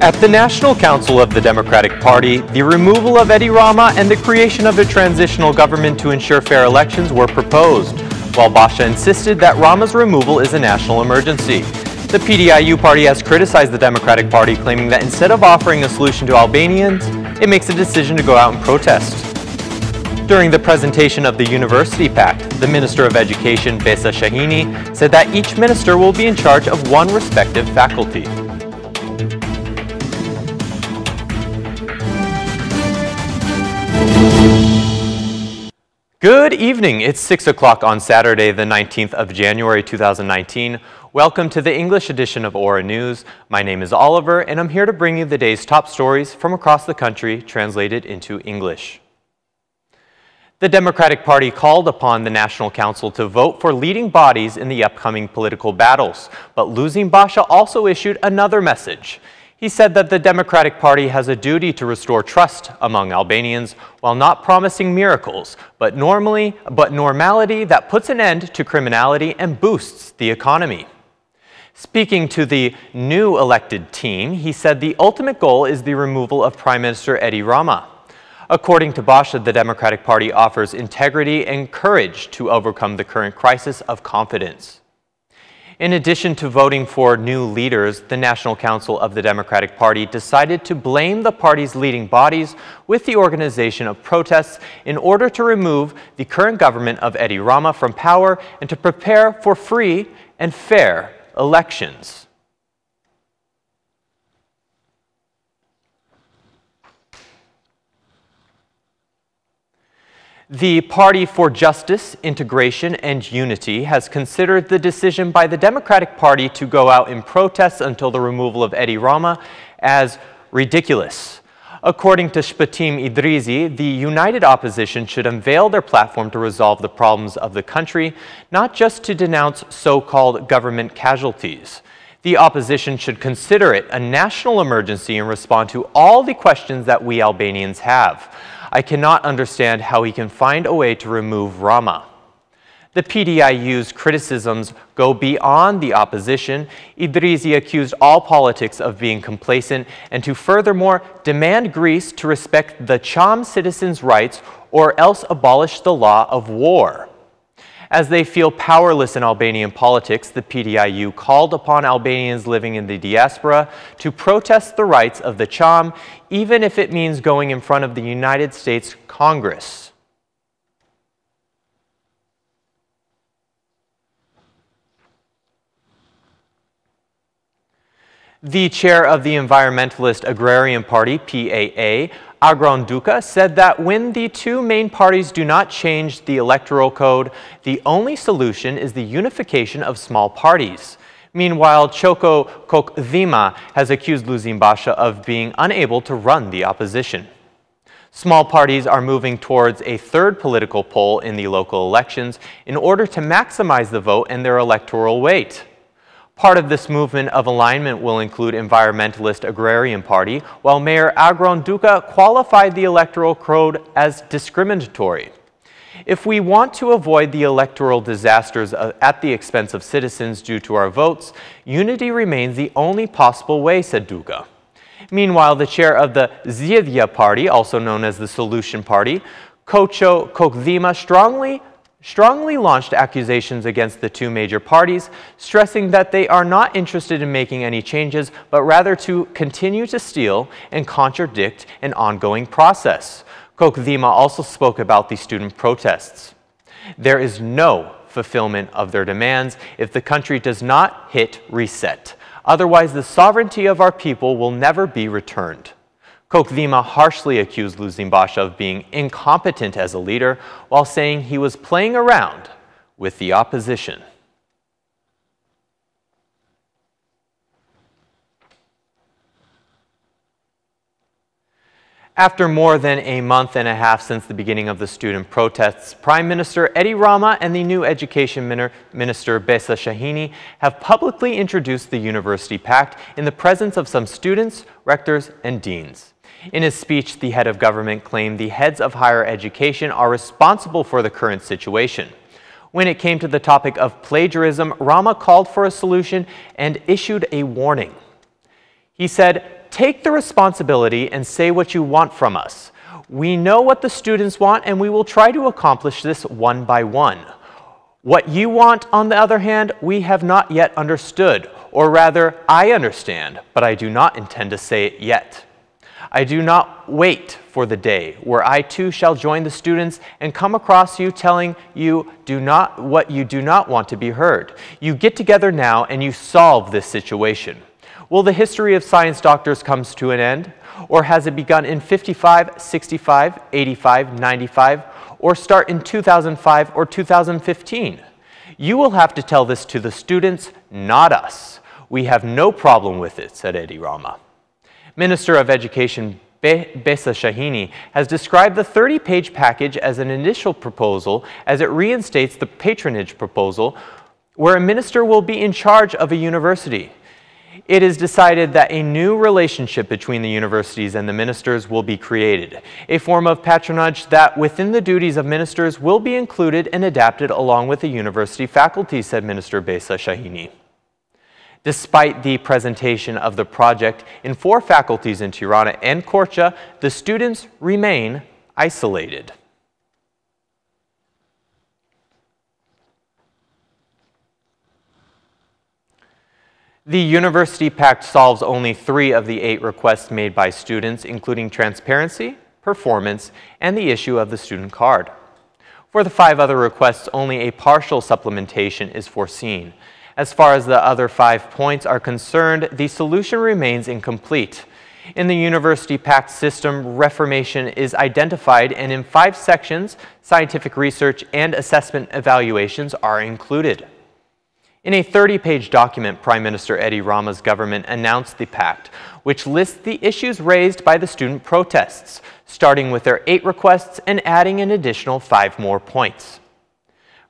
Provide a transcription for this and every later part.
At the National Council of the Democratic Party, the removal of Rama and the creation of a transitional government to ensure fair elections were proposed, while Basha insisted that Rama's removal is a national emergency. The PDIU party has criticized the Democratic Party, claiming that instead of offering a solution to Albanians, it makes a decision to go out and protest. During the presentation of the University Pact, the Minister of Education, Basha Shahini, said that each minister will be in charge of one respective faculty. Good evening. It's 6 o'clock on Saturday, the 19th of January 2019. Welcome to the English edition of Aura News. My name is Oliver, and I'm here to bring you the day's top stories from across the country translated into English. The Democratic Party called upon the National Council to vote for leading bodies in the upcoming political battles, but losing Basha also issued another message. He said that the Democratic Party has a duty to restore trust among Albanians while not promising miracles, but normality that puts an end to criminality and boosts the economy. Speaking to the new elected team, he said the ultimate goal is the removal of Prime Minister Rama. According to Basha, the Democratic Party offers integrity and courage to overcome the current crisis of confidence. In addition to voting for new leaders, the National Council of the Democratic Party decided to blame the party's leading bodies with the organization of protests in order to remove the current government of Rama from power and to prepare for free and fair elections. The Party for Justice, Integration, and Unity has considered the decision by the Democratic Party to go out in protests until the removal of Rama as ridiculous. According to Shpatim Idrizi, the united opposition should unveil their platform to resolve the problems of the country, not just to denounce so-called government casualties. The opposition should consider it a national emergency and respond to all the questions that we Albanians have. I cannot understand how he can find a way to remove Rama. The PDIU's criticisms go beyond the opposition. Idrizi accused all politics of being complacent and to furthermore demand Greece to respect the Cham citizens' rights or else abolish the law of war. As they feel powerless in Albanian politics, the PDIU called upon Albanians living in the diaspora to protest the rights of the Cham, even if it means going in front of the United States Congress. The chair of the Environmentalist Agrarian Party, PAA, Agron Duka, said that when the two main parties do not change the electoral code, the only solution is the unification of small parties. Meanwhile, Choko Kokdhima has accused Luzin Basha of being unable to run the opposition. Small parties are moving towards a third political pole in the local elections in order to maximize the vote and their electoral weight. Part of this movement of alignment will include Environmentalist Agrarian Party, while Mayor Agron Duka qualified the electoral code as discriminatory. If we want to avoid the electoral disasters at the expense of citizens due to our votes, unity remains the only possible way, said Duka. Meanwhile, the chair of the Zjedhja Party, also known as the Solution Party, Kocho Kokdhima, strongly launched accusations against the two major parties, stressing that they are not interested in making any changes, but rather to continue to steal and contradict an ongoing process. Kokdhima also spoke about the student protests. There is no fulfillment of their demands if the country does not hit reset. Otherwise, the sovereignty of our people will never be returned. Kokdhima harshly accused Luzin Basha of being incompetent as a leader, while saying he was playing around with the opposition. After more than a month and a half since the beginning of the student protests, Prime Minister Rama and the new Education Minister Basha Shahini have publicly introduced the University Pact in the presence of some students, rectors, and deans. In his speech, the head of government claimed the heads of higher education are responsible for the current situation. When it came to the topic of plagiarism, Rama called for a solution and issued a warning. He said, "Take the responsibility and say what you want from us. We know what the students want, and we will try to accomplish this one by one. What you want, on the other hand, we have not yet understood, or rather, I understand, but I do not intend to say it yet. I do not wait for the day where I too shall join the students and come across you telling you what you do not want to be heard. You get together now and you solve this situation. Will the history of science doctors come to an end? Or has it begun in 55, 65, 85, 95, or start in 2005 or 2015? You will have to tell this to the students, not us. We have no problem with it," said Rama. Minister of Education Basha Shahini has described the 30-page package as an initial proposal as it reinstates the patronage proposal, where a minister will be in charge of a university. It is decided that a new relationship between the universities and the ministers will be created, a form of patronage that, within the duties of ministers, will be included and adapted along with the university faculty, said Minister Basha Shahini. Despite the presentation of the project in 4 faculties in Tirana and Korcha, the students remain isolated. The University Pact solves only 3 of the 8 requests made by students, including transparency, performance, and the issue of the student card. For the 5 other requests, only a partial supplementation is foreseen. As far as the other 5 points are concerned, the solution remains incomplete. In the University Pact system, reformation is identified, and in 5 sections, scientific research and assessment evaluations are included. In a 30-page document, Prime Minister Rama's government announced the pact, which lists the issues raised by the student protests, starting with their 8 requests and adding an additional 5 more points.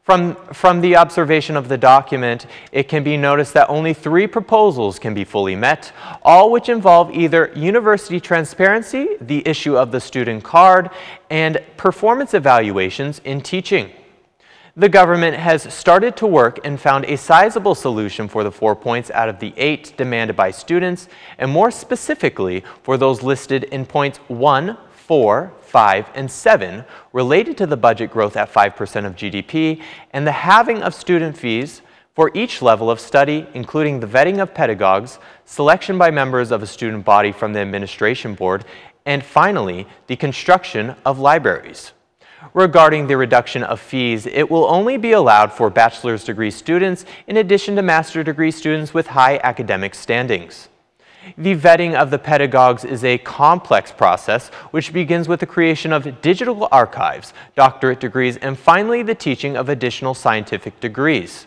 From the observation of the document, it can be noticed that only 3 proposals can be fully met, all which involve either university transparency, the issue of the student card, and performance evaluations in teaching. The government has started to work and found a sizable solution for the 4 points out of the 8 demanded by students, and more specifically for those listed in points 1, 4, 5, and 7 related to the budget growth at 5% of GDP and the halving of student fees for each level of study, including the vetting of pedagogues, selection by members of a student body from the administration board, and finally, the construction of libraries. Regarding the reduction of fees, it will only be allowed for bachelor's degree students in addition to master's degree students with high academic standings. The vetting of the pedagogues is a complex process which begins with the creation of digital archives, doctorate degrees, and finally the teaching of additional scientific degrees.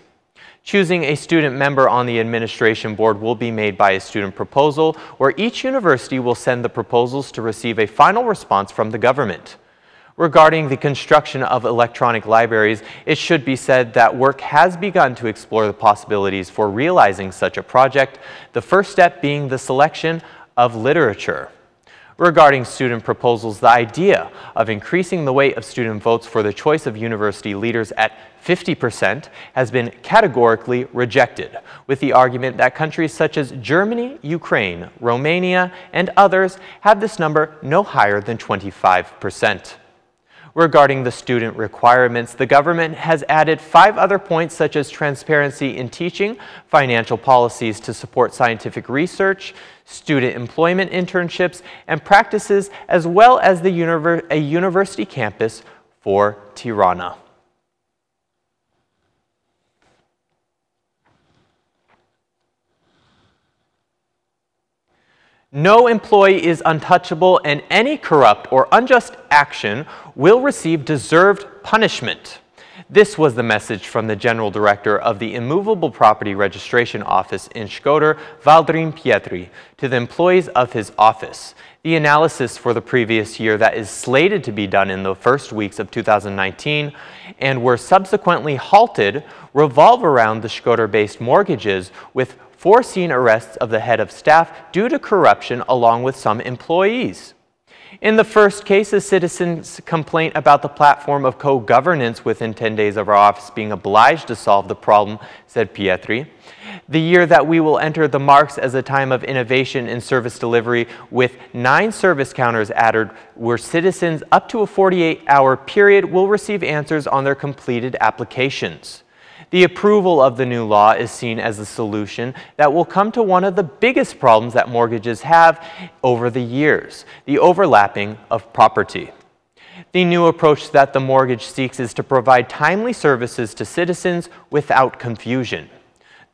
Choosing a student member on the administration board will be made by a student proposal, where each university will send the proposals to receive a final response from the government. Regarding the construction of electronic libraries, it should be said that work has begun to explore the possibilities for realizing such a project, the first step being the selection of literature. Regarding student proposals, the idea of increasing the weight of student votes for the choice of university leaders at 50% has been categorically rejected, with the argument that countries such as Germany, Ukraine, Romania, and others have this number no higher than 25%. Regarding the student requirements, the government has added 5 other points such as transparency in teaching, financial policies to support scientific research, student employment internships, and practices, as well as a university campus for Tirana. No employee is untouchable, and any corrupt or unjust action will receive deserved punishment. This was the message from the General Director of the Immovable Property Registration Office in Shkodër, Valdrim Pietri, to the employees of his office. The analysis for the previous year that is slated to be done in the first weeks of 2019 and were subsequently halted revolve around the Shkodër-based mortgages, with foreseen arrests of the head of staff due to corruption along with some employees. In the first case, a citizen's complaint about the platform of co-governance within 10 days of our office being obliged to solve the problem, said Pietri. The year that we will enter the marks as a time of innovation in service delivery with 9 service counters added where citizens up to a 48-hour period will receive answers on their completed applications. The approval of the new law is seen as a solution that will come to one of the biggest problems that mortgages have over the years, the overlapping of property. The new approach that the mortgage seeks is to provide timely services to citizens without confusion.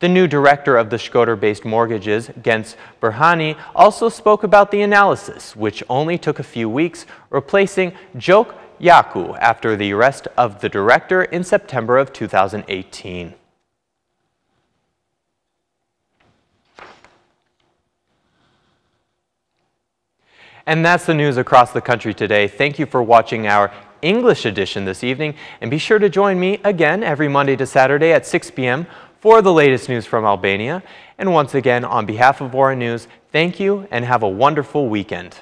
The new director of the Shkodër-based mortgages, Gens Burhani, also spoke about the analysis, which only took a few weeks, replacing Jok Yaku after the arrest of the director in September of 2018. And that's the news across the country today. Thank you for watching our English edition this evening, and be sure to join me again every Monday to Saturday at 6 p.m. for the latest news from Albania. And once again, on behalf of Vora News, thank you and have a wonderful weekend.